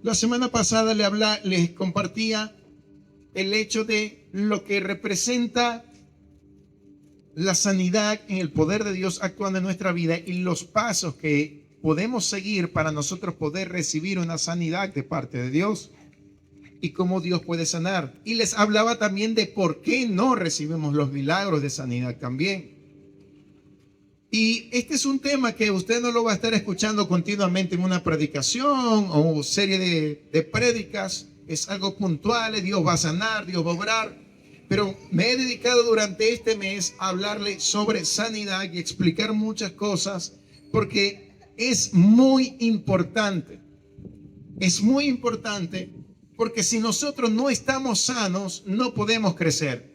La semana pasada les compartía el hecho de lo que representa la sanidad en el poder de Dios actuando en nuestra vida y los pasos que podemos seguir para nosotros poder recibir una sanidad de parte de Dios y cómo Dios puede sanar. Y les hablaba también de por qué no recibimos los milagros de sanidad también. Y este es un tema que usted no lo va a estar escuchando continuamente en una predicación o serie de prédicas. Es algo puntual, Dios va a sanar, Dios va a obrar. Pero me he dedicado durante este mes a hablarle sobre sanidad y explicar muchas cosas porque es muy importante. Es muy importante porque si nosotros no estamos sanos, no podemos crecer.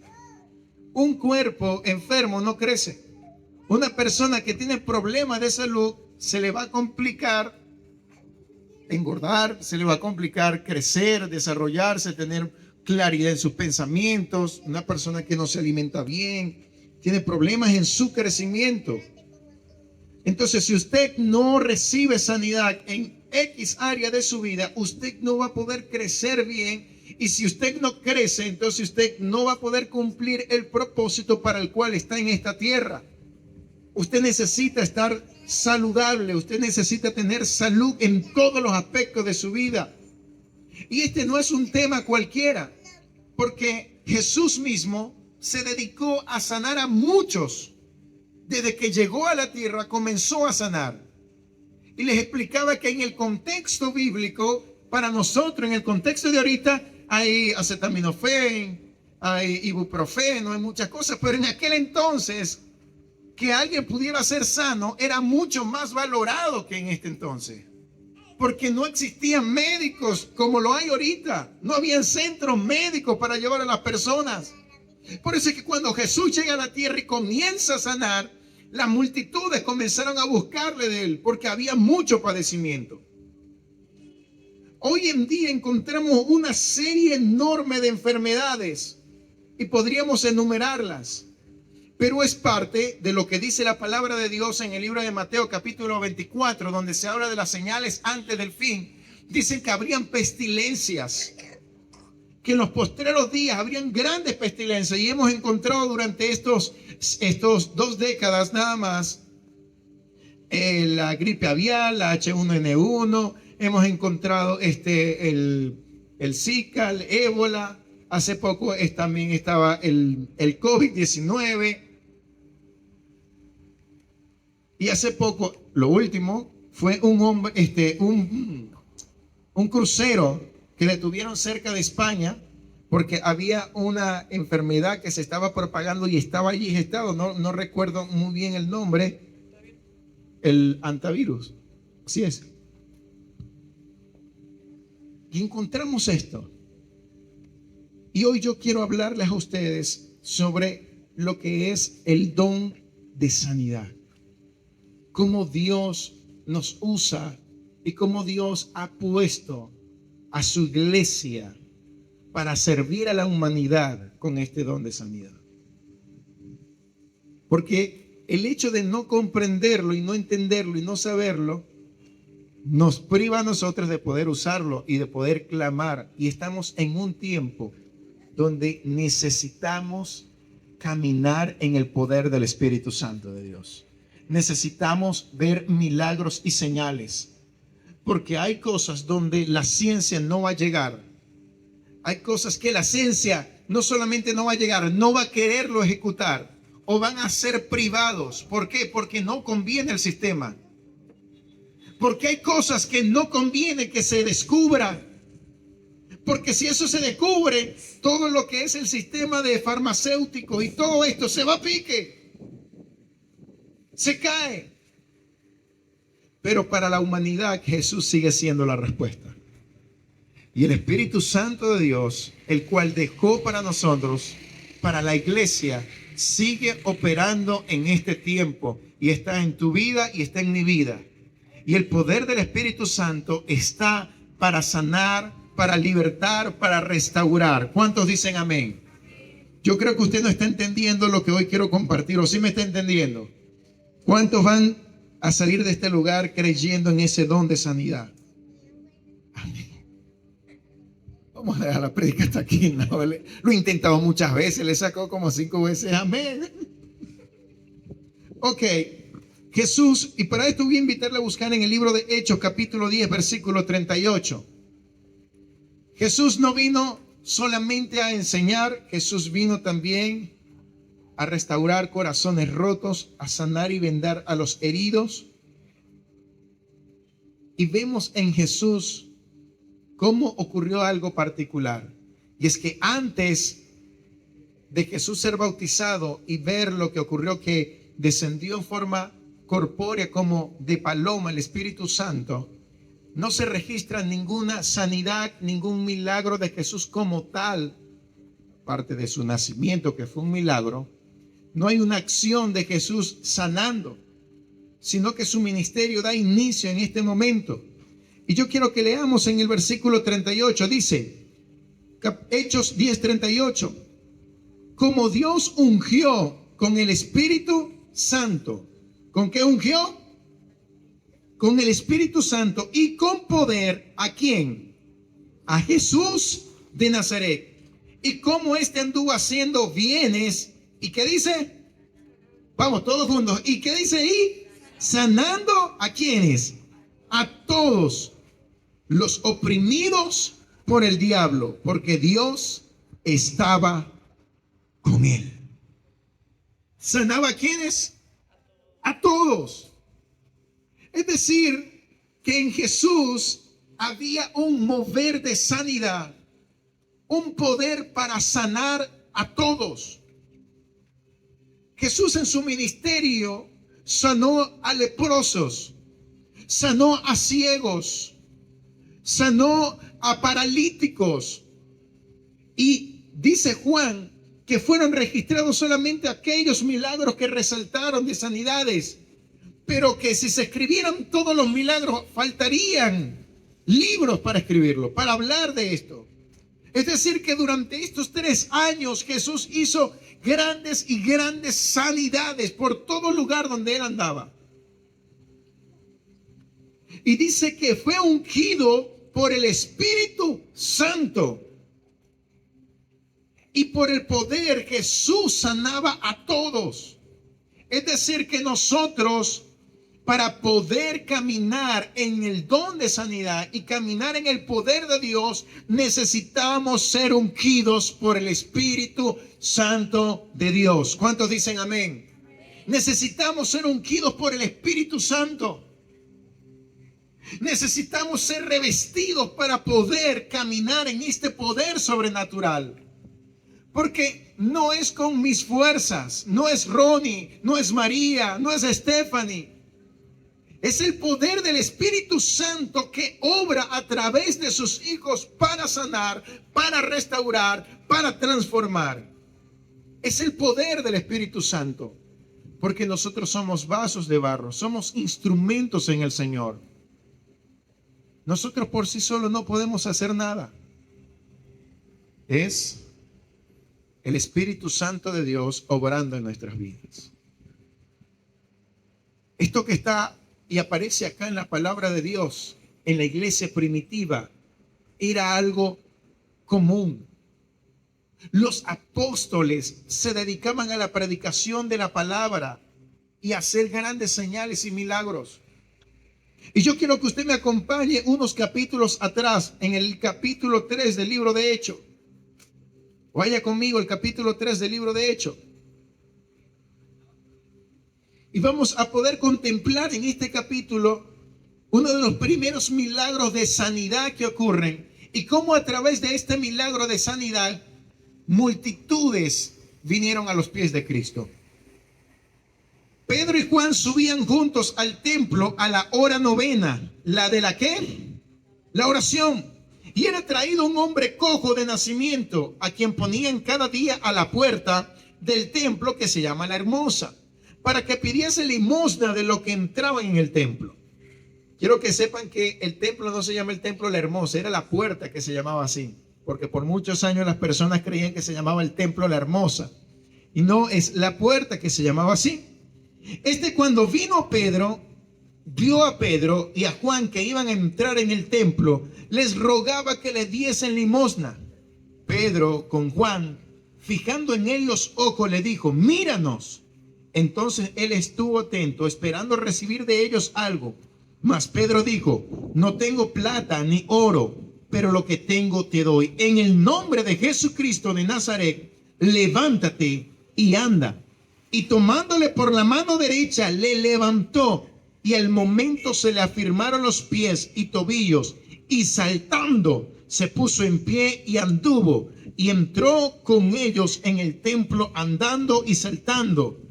Un cuerpo enfermo no crece. Una persona que tiene problemas de salud se le va a complicar engordar, se le va a complicar crecer, desarrollarse, tener claridad en sus pensamientos. Una persona que no se alimenta bien, tiene problemas en su crecimiento. Entonces, si usted no recibe sanidad en X área de su vida, usted no va a poder crecer bien. Y si usted no crece, entonces usted no va a poder cumplir el propósito para el cual está en esta tierra. Usted necesita estar saludable, usted necesita tener salud en todos los aspectos de su vida. Y este no es un tema cualquiera, porque Jesús mismo se dedicó a sanar a muchos. Desde que llegó a la tierra comenzó a sanar. Y les explicaba que en el contexto bíblico, para nosotros, en el contexto de ahorita, hay acetaminofén, hay ibuprofeno, hay muchas cosas, pero en aquel entonces, que alguien pudiera ser sano era mucho más valorado que en este entonces. Porque no existían médicos como lo hay ahorita. No habían centros médicos para llevar a las personas. Por eso es que cuando Jesús llega a la tierra y comienza a sanar, las multitudes comenzaron a buscarle de él porque había mucho padecimiento. Hoy en día encontramos una serie enorme de enfermedades y podríamos enumerarlas. Pero es parte de lo que dice la palabra de Dios en el libro de Mateo capítulo 24, donde se habla de las señales antes del fin. Dicen que habrían pestilencias, que en los postreros días habrían grandes pestilencias. Y hemos encontrado durante estos 2 décadas nada más la gripe aviar, la H1N1. Hemos encontrado el Zika, el ébola. Hace poco también estaba el COVID-19. Y hace poco, lo último, fue un hombre, un crucero que detuvieron cerca de España porque había una enfermedad que se estaba propagando y estaba allí gestado. No recuerdo muy bien el nombre. El antivirus. Así es. Y encontramos esto. Y hoy yo quiero hablarles a ustedes sobre lo que es el don de sanidad. Cómo Dios nos usa y cómo Dios ha puesto a su iglesia para servir a la humanidad con este don de sanidad. Porque el hecho de no comprenderlo y no entenderlo y no saberlo nos priva a nosotros de poder usarlo y de poder clamar. Y estamos en un tiempo donde necesitamos caminar en el poder del Espíritu Santo de Dios. Necesitamos ver milagros y señales, porque hay cosas donde la ciencia no va a llegar. Hay cosas que la ciencia no solamente no va a llegar, no va a quererlo ejecutar, o van a ser privados. ¿Por qué? Porque no conviene el sistema. Porque hay cosas que no conviene que se descubra. Porque si eso se descubre, todo lo que es el sistema de farmacéuticos y todo esto se va a pique. Se cae. Pero para la humanidad Jesús sigue siendo la respuesta. Y el Espíritu Santo de Dios, el cual dejó para nosotros, para la iglesia, sigue operando en este tiempo. Y está en tu vida y está en mi vida. Y el poder del Espíritu Santo está para sanar, para libertar, para restaurar. ¿Cuántos dicen amén? Yo creo que usted no está entendiendo lo que hoy quiero compartir, o sí me está entendiendo. ¿Cuántos van a salir de este lugar creyendo en ese don de sanidad? Amén. Vamos a dejar la prédica hasta aquí. ¿No? Lo he intentado muchas veces, le sacó como 5 veces amén. Ok, Jesús, y para esto voy a invitarle a buscar en el libro de Hechos, capítulo 10, versículo 38. Jesús no vino solamente a enseñar, Jesús vino también a restaurar corazones rotos, a sanar y vendar a los heridos. Y vemos en Jesús cómo ocurrió algo particular. Y es que antes de Jesús ser bautizado y ver lo que ocurrió, que descendió en forma corpórea como de paloma el Espíritu Santo, no se registra ninguna sanidad, ningún milagro de Jesús como tal, parte de su nacimiento, que fue un milagro. No hay una acción de Jesús sanando, sino que su ministerio da inicio en este momento. Y yo quiero que leamos en el versículo 38, dice, Hechos 10:38, como Dios ungió con el Espíritu Santo. ¿Con qué ungió? Con el Espíritu Santo y con poder. ¿A quién? A Jesús de Nazaret. Y como éste anduvo haciendo bienes. ¿Y qué dice? Vamos, todos juntos. ¿Y qué dice ahí? Sanando a quienes, a todos los oprimidos por el diablo, porque Dios estaba con él. ¿Sanaba a quienes? A todos. Es decir, que en Jesús había un mover de sanidad, un poder para sanar a todos. Jesús en su ministerio sanó a leprosos, sanó a ciegos, sanó a paralíticos. Y dice Juan que fueron registrados solamente aquellos milagros que resaltaron de sanidades, pero que si se escribieran todos los milagros, faltarían libros para escribirlo, para hablar de esto. Es decir, que durante estos 3 años Jesús hizo grandes y grandes sanidades por todo lugar donde él andaba. Y dice que fue ungido por el Espíritu Santo. Y por el poder Jesús sanaba a todos. Es decir, que nosotros, para poder caminar en el don de sanidad y caminar en el poder de Dios, necesitamos ser ungidos por el Espíritu Santo de Dios. ¿Cuántos dicen amén? Necesitamos ser ungidos por el Espíritu Santo. Necesitamos ser revestidos para poder caminar en este poder sobrenatural. Porque no es con mis fuerzas, no es Ronnie, no es María, no es Stephanie. Es el poder del Espíritu Santo que obra a través de sus hijos para sanar, para restaurar, para transformar. Es el poder del Espíritu Santo. Porque nosotros somos vasos de barro, somos instrumentos en el Señor. Nosotros por sí solos no podemos hacer nada. Es el Espíritu Santo de Dios obrando en nuestras vidas. Esto que está y aparece acá en la palabra de Dios, en la iglesia primitiva, era algo común. Los apóstoles se dedicaban a la predicación de la palabra y a hacer grandes señales y milagros. Y yo quiero que usted me acompañe unos capítulos atrás, en el capítulo 3 del libro de Hechos. Vaya conmigo el capítulo 3 del libro de Hechos. Y vamos a poder contemplar en este capítulo uno de los primeros milagros de sanidad que ocurren. Y cómo a través de este milagro de sanidad, multitudes vinieron a los pies de Cristo. Pedro y Juan subían juntos al templo a la hora novena. ¿La de la qué? La oración. Y era traído un hombre cojo de nacimiento, a quien ponían cada día a la puerta del templo, que se llama La Hermosa, para que pidiese limosna de lo que entraba en el templo. Quiero que sepan que el templo no se llama el templo La Hermosa, era la puerta que se llamaba así, porque por muchos años las personas creían que se llamaba el templo La Hermosa, y no, es la puerta que se llamaba así. Cuando vino Pedro vio a Pedro y a Juan que iban a entrar en el templo, les rogaba que le diesen limosna. Pedro con Juan, fijando en él los ojos, le dijo: míranos. Entonces él estuvo atento, esperando recibir de ellos algo. Mas Pedro dijo: no tengo plata ni oro, pero lo que tengo te doy. En el nombre de Jesucristo de Nazaret, levántate y anda. Y tomándole por la mano derecha, le levantó, y al momento se le afirmaron los pies y tobillos, y saltando se puso en pie y anduvo, y entró con ellos en el templo, andando y saltando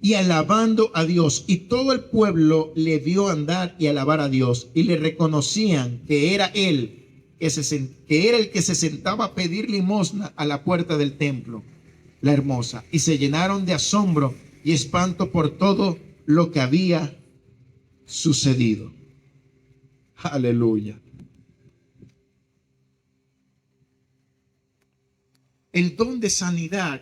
y alabando a Dios. Y todo el pueblo le vio andar y alabar a Dios, y le reconocían que era él, que era el que se sentaba a pedir limosna a la puerta del templo, la hermosa. Y se llenaron de asombro y espanto por todo lo que había sucedido. Aleluya. El don de sanidad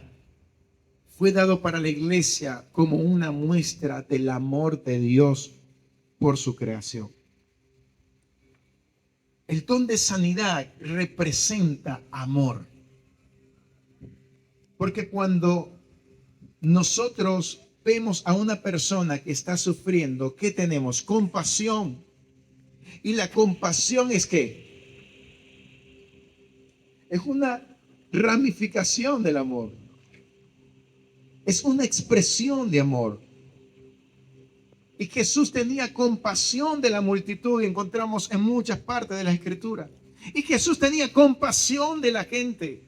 fue dado para la iglesia como una muestra del amor de Dios por su creación. El don de sanidad representa amor. Porque cuando nosotros vemos a una persona que está sufriendo, ¿qué tenemos? Compasión. Y la compasión es ¿qué? Es una ramificación del amor. Es una expresión de amor. Y Jesús tenía compasión de la multitud, y encontramos en muchas partes de la Escritura. Y Jesús tenía compasión de la gente.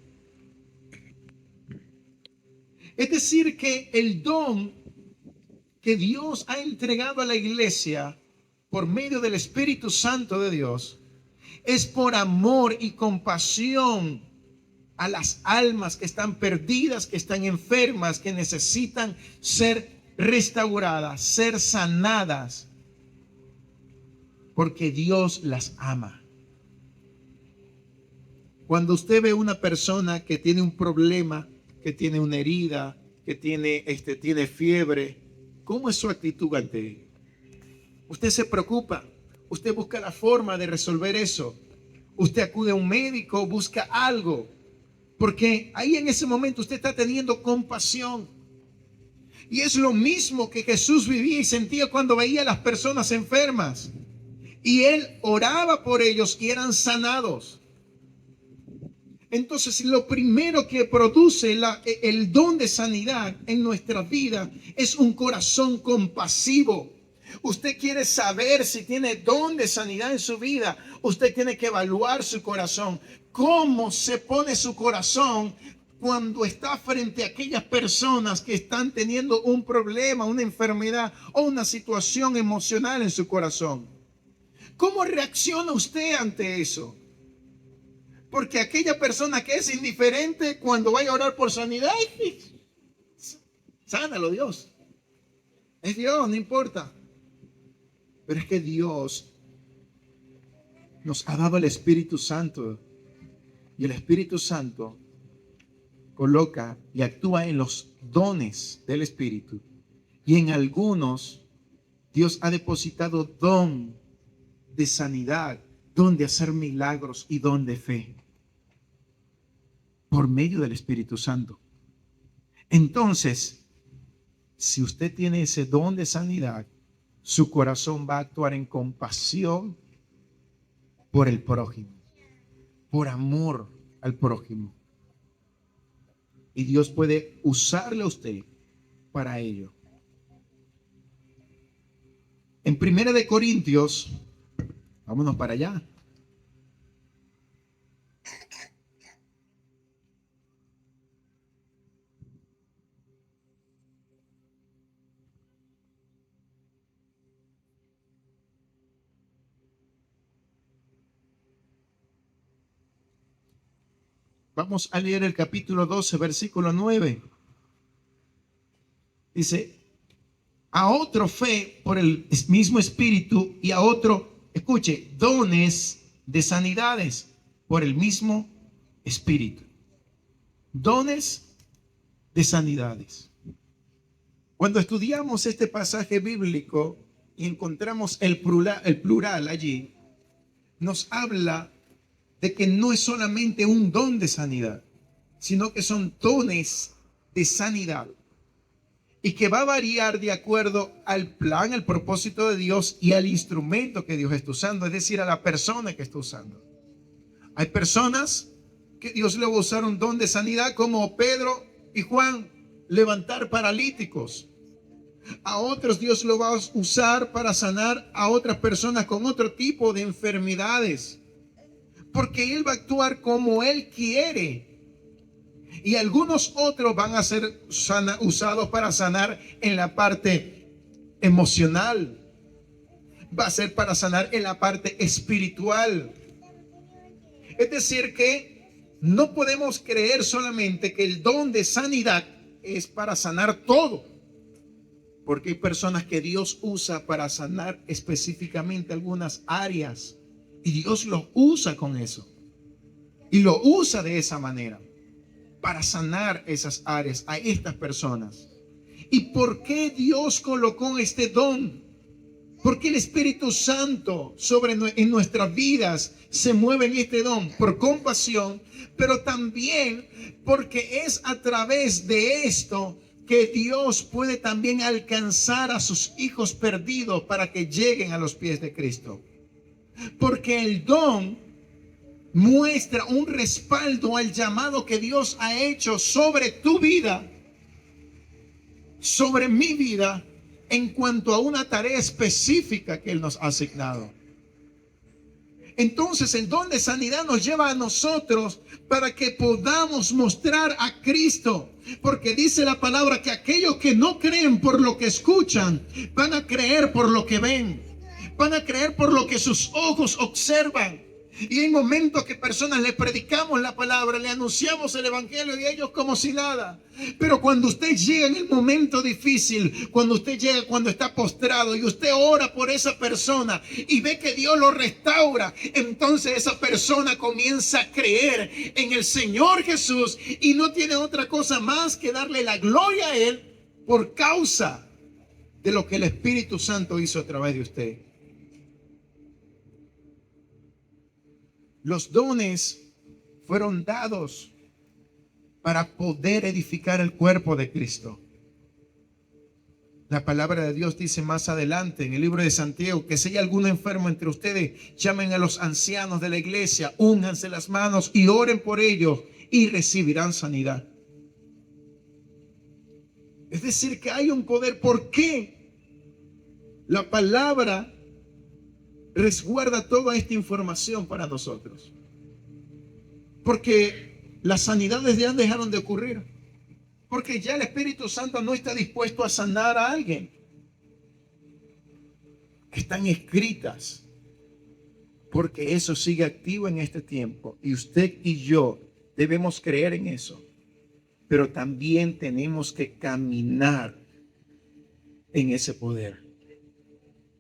Es decir, que el don que Dios ha entregado a la iglesia por medio del Espíritu Santo de Dios es por amor y compasión a las almas que están perdidas, que están enfermas, que necesitan ser restauradas, ser sanadas, porque Dios las ama. Cuando usted ve una persona que tiene un problema, que tiene una herida, que tiene fiebre, ¿cómo es su actitud ante él? Usted se preocupa, usted busca la forma de resolver eso, usted acude a un médico, busca algo, porque ahí en ese momento usted está teniendo compasión. Y es lo mismo que Jesús vivía y sentía cuando veía a las personas enfermas. Y él oraba por ellos y eran sanados. Entonces, lo primero que produce el don de sanidad en nuestra vida es un corazón compasivo. Usted quiere saber si tiene don de sanidad en su vida. Usted tiene que evaluar su corazón. ¿Cómo se pone su corazón cuando está frente a aquellas personas que están teniendo un problema, una enfermedad o una situación emocional en su corazón? ¿Cómo reacciona usted ante eso? Porque aquella persona que es indiferente, cuando vaya a orar por sanidad, sánalo Dios. Es Dios, no importa. Pero es que Dios nos ha dado el Espíritu Santo. Y el Espíritu Santo coloca y actúa en los dones del Espíritu. Y en algunos Dios ha depositado don de sanidad, don de hacer milagros y don de fe, por medio del Espíritu Santo. Entonces, si usted tiene ese don de sanidad, su corazón va a actuar en compasión por el prójimo, por amor al prójimo. Y Dios puede usarle a usted para ello. En 1 Corintios, vámonos para allá. Vamos a leer el capítulo 12, versículo 9. Dice: a otro fe por el mismo Espíritu, y a otro, escuche, dones de sanidades por el mismo Espíritu. Dones de sanidades. Cuando estudiamos este pasaje bíblico, y encontramos el plural allí, nos habla de que no es solamente un don de sanidad, sino que son dones de sanidad y que va a variar de acuerdo al plan, al propósito de Dios y al instrumento que Dios está usando, es decir, a la persona que está usando. Hay personas que Dios le va a usar un don de sanidad, como Pedro y Juan, levantar paralíticos. A otros Dios lo va a usar para sanar a otras personas con otro tipo de enfermedades, porque Él va a actuar como Él quiere. Y algunos otros van a ser usados para sanar en la parte emocional. Va a ser para sanar en la parte espiritual. Es decir, que no podemos creer solamente que el don de sanidad es para sanar todo, porque hay personas que Dios usa para sanar específicamente algunas áreas, y Dios lo usa con eso, y lo usa de esa manera, para sanar esas áreas a estas personas. ¿Y por qué Dios colocó este don? Porque el Espíritu Santo en nuestras vidas se mueve en este don por compasión, pero también porque es a través de esto que Dios puede también alcanzar a sus hijos perdidos para que lleguen a los pies de Cristo. Porque el don muestra un respaldo al llamado que Dios ha hecho sobre tu vida, sobre mi vida, en cuanto a una tarea específica que Él nos ha asignado. Entonces el don de sanidad nos lleva a nosotros para que podamos mostrar a Cristo, porque dice la palabra que aquellos que no creen por lo que escuchan, van a creer por lo que ven, van a creer por lo que sus ojos observan. Y hay momentos que personas le predicamos la palabra, le anunciamos el evangelio y ellos como si nada. Pero cuando usted llega en el momento difícil, cuando usted llega cuando está postrado y usted ora por esa persona y ve que Dios lo restaura, entonces esa persona comienza a creer en el Señor Jesús y no tiene otra cosa más que darle la gloria a Él por causa de lo que el Espíritu Santo hizo a través de usted. Los dones fueron dados para poder edificar el cuerpo de Cristo. La palabra de Dios dice más adelante en el libro de Santiago que si hay alguno enfermo entre ustedes, llamen a los ancianos de la iglesia, únganse las manos y oren por ellos y recibirán sanidad. Es decir, que hay un poder. ¿Por qué? La palabra resguarda toda esta información para nosotros. Porque las sanidades ya dejaron de ocurrir. Porque ya el Espíritu Santo no está dispuesto a sanar a alguien. Están escritas. Porque eso sigue activo en este tiempo. Y usted y yo debemos creer en eso. Pero también tenemos que caminar en ese poder.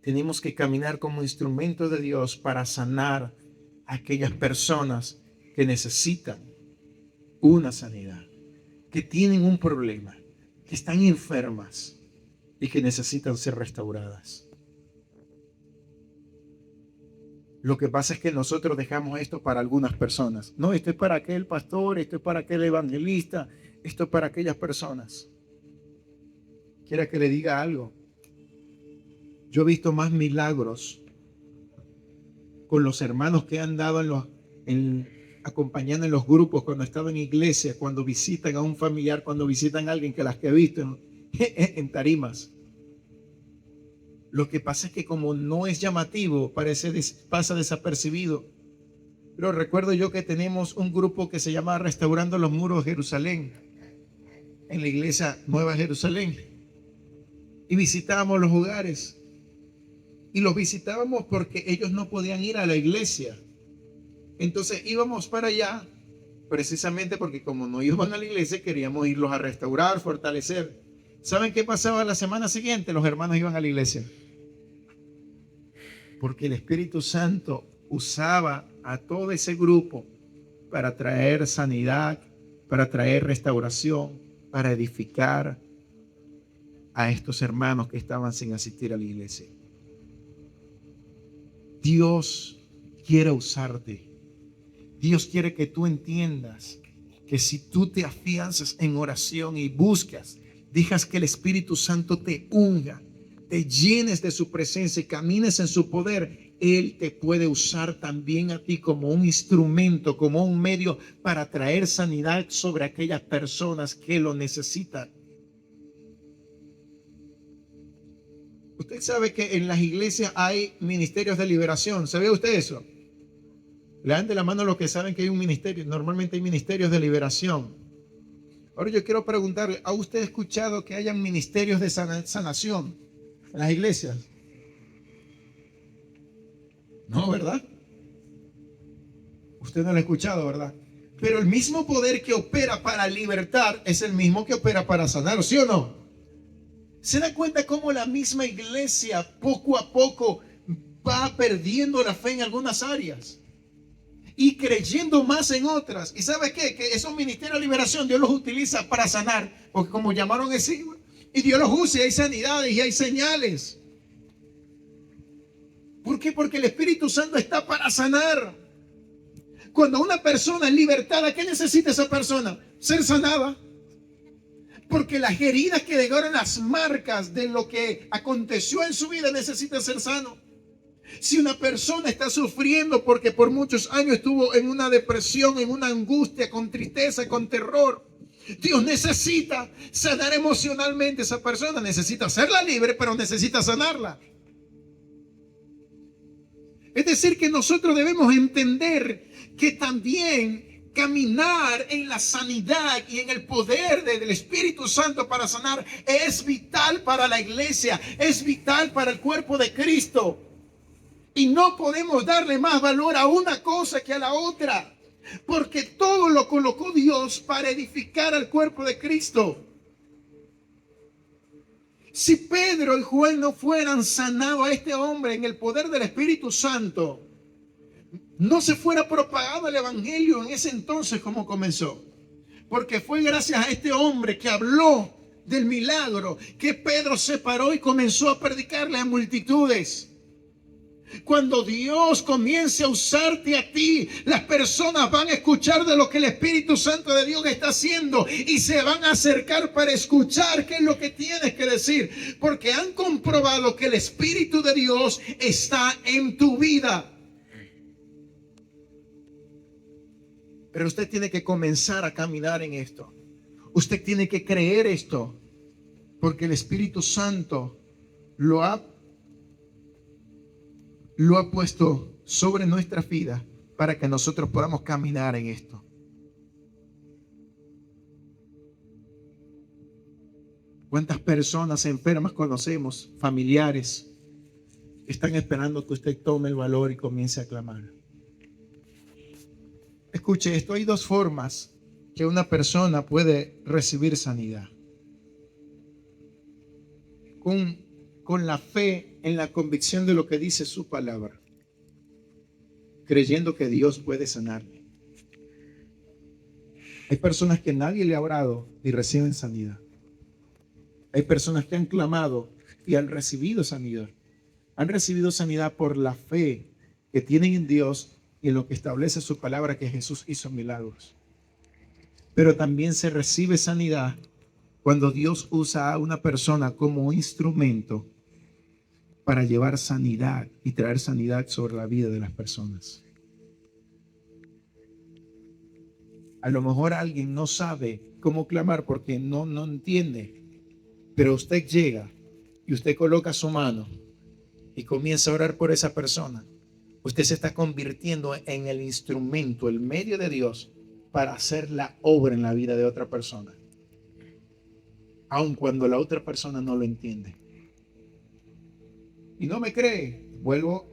Tenemos que caminar como instrumento de Dios para sanar a aquellas personas que necesitan una sanidad, que tienen un problema, que están enfermas y que necesitan ser restauradas. Lo que pasa es que nosotros dejamos esto para algunas personas. No, esto es para aquel pastor, esto es para aquel evangelista, esto es para aquellas personas. Quiera que le diga algo. Yo he visto más milagros con los hermanos que han dado acompañando en los grupos, cuando he estado en iglesia, cuando visitan a un familiar, cuando visitan a alguien, que las que he visto en tarimas. Lo que pasa es que como no es llamativo, pasa desapercibido. Pero recuerdo yo que tenemos un grupo que se llama Restaurando los Muros de Jerusalén, en la iglesia Nueva Jerusalén. Y visitábamos los hogares. Y los visitábamos porque ellos no podían ir a la iglesia. Entonces íbamos para allá precisamente porque como no iban a la iglesia, queríamos irlos a restaurar, fortalecer. ¿Saben qué pasaba la semana siguiente? Los hermanos iban a la iglesia. Porque el Espíritu Santo usaba a todo ese grupo para traer sanidad, para traer restauración, para edificar a estos hermanos que estaban sin asistir a la iglesia. Dios quiere usarte. Dios quiere que tú entiendas que si tú te afianzas en oración y buscas, dejas que el Espíritu Santo te unja, te llenes de su presencia y camines en su poder, Él te puede usar también a ti como un instrumento, como un medio para traer sanidad sobre aquellas personas que lo necesitan. Usted sabe que en las iglesias hay ministerios de liberación. ¿Sabía usted eso? Le dan de la mano a los que saben que hay un ministerio. Normalmente hay ministerios de liberación. Ahora yo quiero preguntarle, ¿ha usted escuchado que hayan ministerios de sanación en las iglesias? No, ¿verdad? Usted no lo ha escuchado, ¿verdad? Pero el mismo poder que opera para libertar es el mismo que opera para sanar, ¿sí o no? ¿Se da cuenta cómo la misma iglesia poco a poco va perdiendo la fe en algunas áreas y creyendo más en otras? ¿Y sabe qué? Que esos ministerios de liberación Dios los utiliza para sanar, porque como llamaron ese, y Dios los usa y hay sanidades y hay señales. ¿Por qué? Porque el Espíritu Santo está para sanar. Cuando una persona es libertada, ¿qué necesita esa persona? Ser sanada. Porque las heridas que dejaron las marcas de lo que aconteció en su vida necesita ser sano. Si una persona está sufriendo porque por muchos años estuvo en una depresión, en una angustia, con tristeza, con terror, Dios necesita sanar emocionalmente a esa persona. Necesita hacerla libre, pero necesita sanarla. Es decir, que nosotros debemos entender que también caminar en la sanidad y en el poder del Espíritu Santo para sanar es vital para la iglesia, es vital para el cuerpo de Cristo. Y no podemos darle más valor a una cosa que a la otra, porque todo lo colocó Dios para edificar al cuerpo de Cristo. Si Pedro y Juan no fueran sanados a este hombre en el poder del Espíritu Santo, no se fuera propagado el evangelio en ese entonces como comenzó. Porque fue gracias a este hombre que habló del milagro que Pedro se paró y comenzó a predicarle a multitudes. Cuando Dios comience a usarte a ti, las personas van a escuchar de lo que el Espíritu Santo de Dios está haciendo y se van a acercar para escuchar qué es lo que tienes que decir, porque han comprobado que el Espíritu de Dios está en tu vida. Pero usted tiene que comenzar a caminar en esto. Usted tiene que creer esto, porque el Espíritu Santo lo ha puesto sobre nuestra vida para que nosotros podamos caminar en esto. ¿Cuántas personas enfermas conocemos, familiares, están esperando que usted tome el valor y comience a clamar? Escuche esto, hay dos formas que una persona puede recibir sanidad. Con la fe en la convicción de lo que dice su palabra, creyendo que Dios puede sanarle. Hay personas que nadie le ha orado y reciben sanidad. Hay personas que han clamado y han recibido sanidad. Han recibido sanidad por la fe que tienen en Dios y en lo que establece su palabra, que Jesús hizo milagros. Pero también se recibe sanidad cuando Dios usa a una persona como instrumento para llevar sanidad y traer sanidad sobre la vida de las personas. A lo mejor alguien no sabe cómo clamar porque no entiende, pero usted llega y usted coloca su mano y comienza a orar por esa persona. Usted se está convirtiendo en el instrumento, el medio de Dios para hacer la obra en la vida de otra persona, aun cuando la otra persona no lo entiende. Y no me cree, vuelvo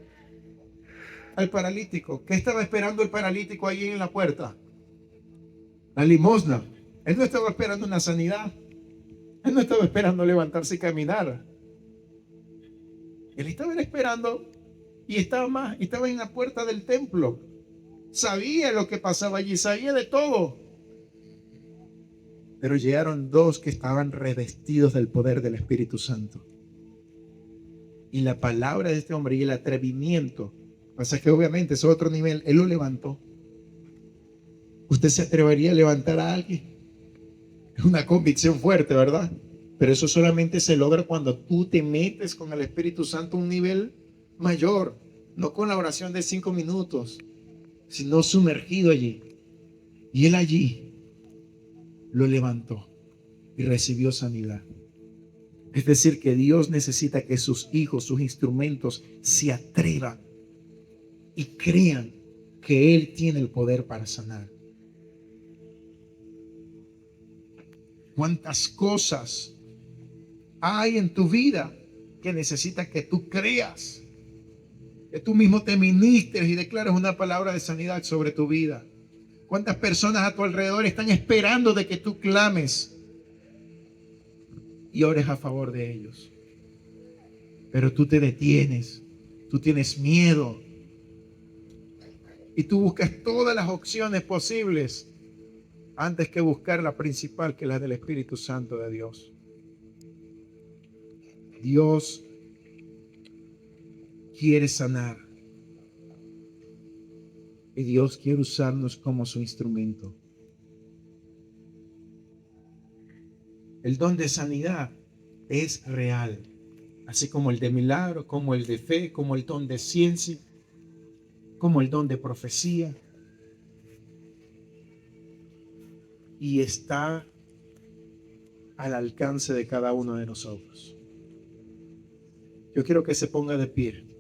al paralítico. ¿Qué estaba esperando el paralítico allí en la puerta? La limosna. Él no estaba esperando una sanidad. Él no estaba esperando levantarse y caminar. Él estaba esperando y estaba en la puerta del templo. Sabía lo que pasaba allí, sabía de todo. Pero llegaron dos que estaban revestidos del poder del Espíritu Santo. Y la palabra de este hombre y el atrevimiento Pasa que obviamente es otro nivel. Él lo levantó. ¿Usted se atrevería a levantar a alguien? Es una convicción fuerte, ¿verdad? Pero eso solamente se logra cuando tú te metes con el Espíritu Santo a un nivel mayor, no con la oración de 5 minutos, sino sumergido allí. Y él allí lo levantó y recibió sanidad. Es decir, que Dios necesita que sus hijos, sus instrumentos, se atrevan y crean que Él tiene el poder para sanar. ¿Cuántas cosas hay en tu vida que necesita que tú creas? Que tú mismo te ministres y declares una palabra de sanidad sobre tu vida. ¿Cuántas personas a tu alrededor están esperando de que tú clames y ores a favor de ellos? Pero tú te detienes, tú tienes miedo y tú buscas todas las opciones posibles antes que buscar la principal, que es la del Espíritu Santo de Dios. Dios quiere sanar y Dios quiere usarnos como su instrumento. El don de sanidad es real, así como el de milagro, como el de fe, como el don de ciencia, como el don de profecía. Y está al alcance de cada uno de nosotros. Yo quiero que se ponga de pie.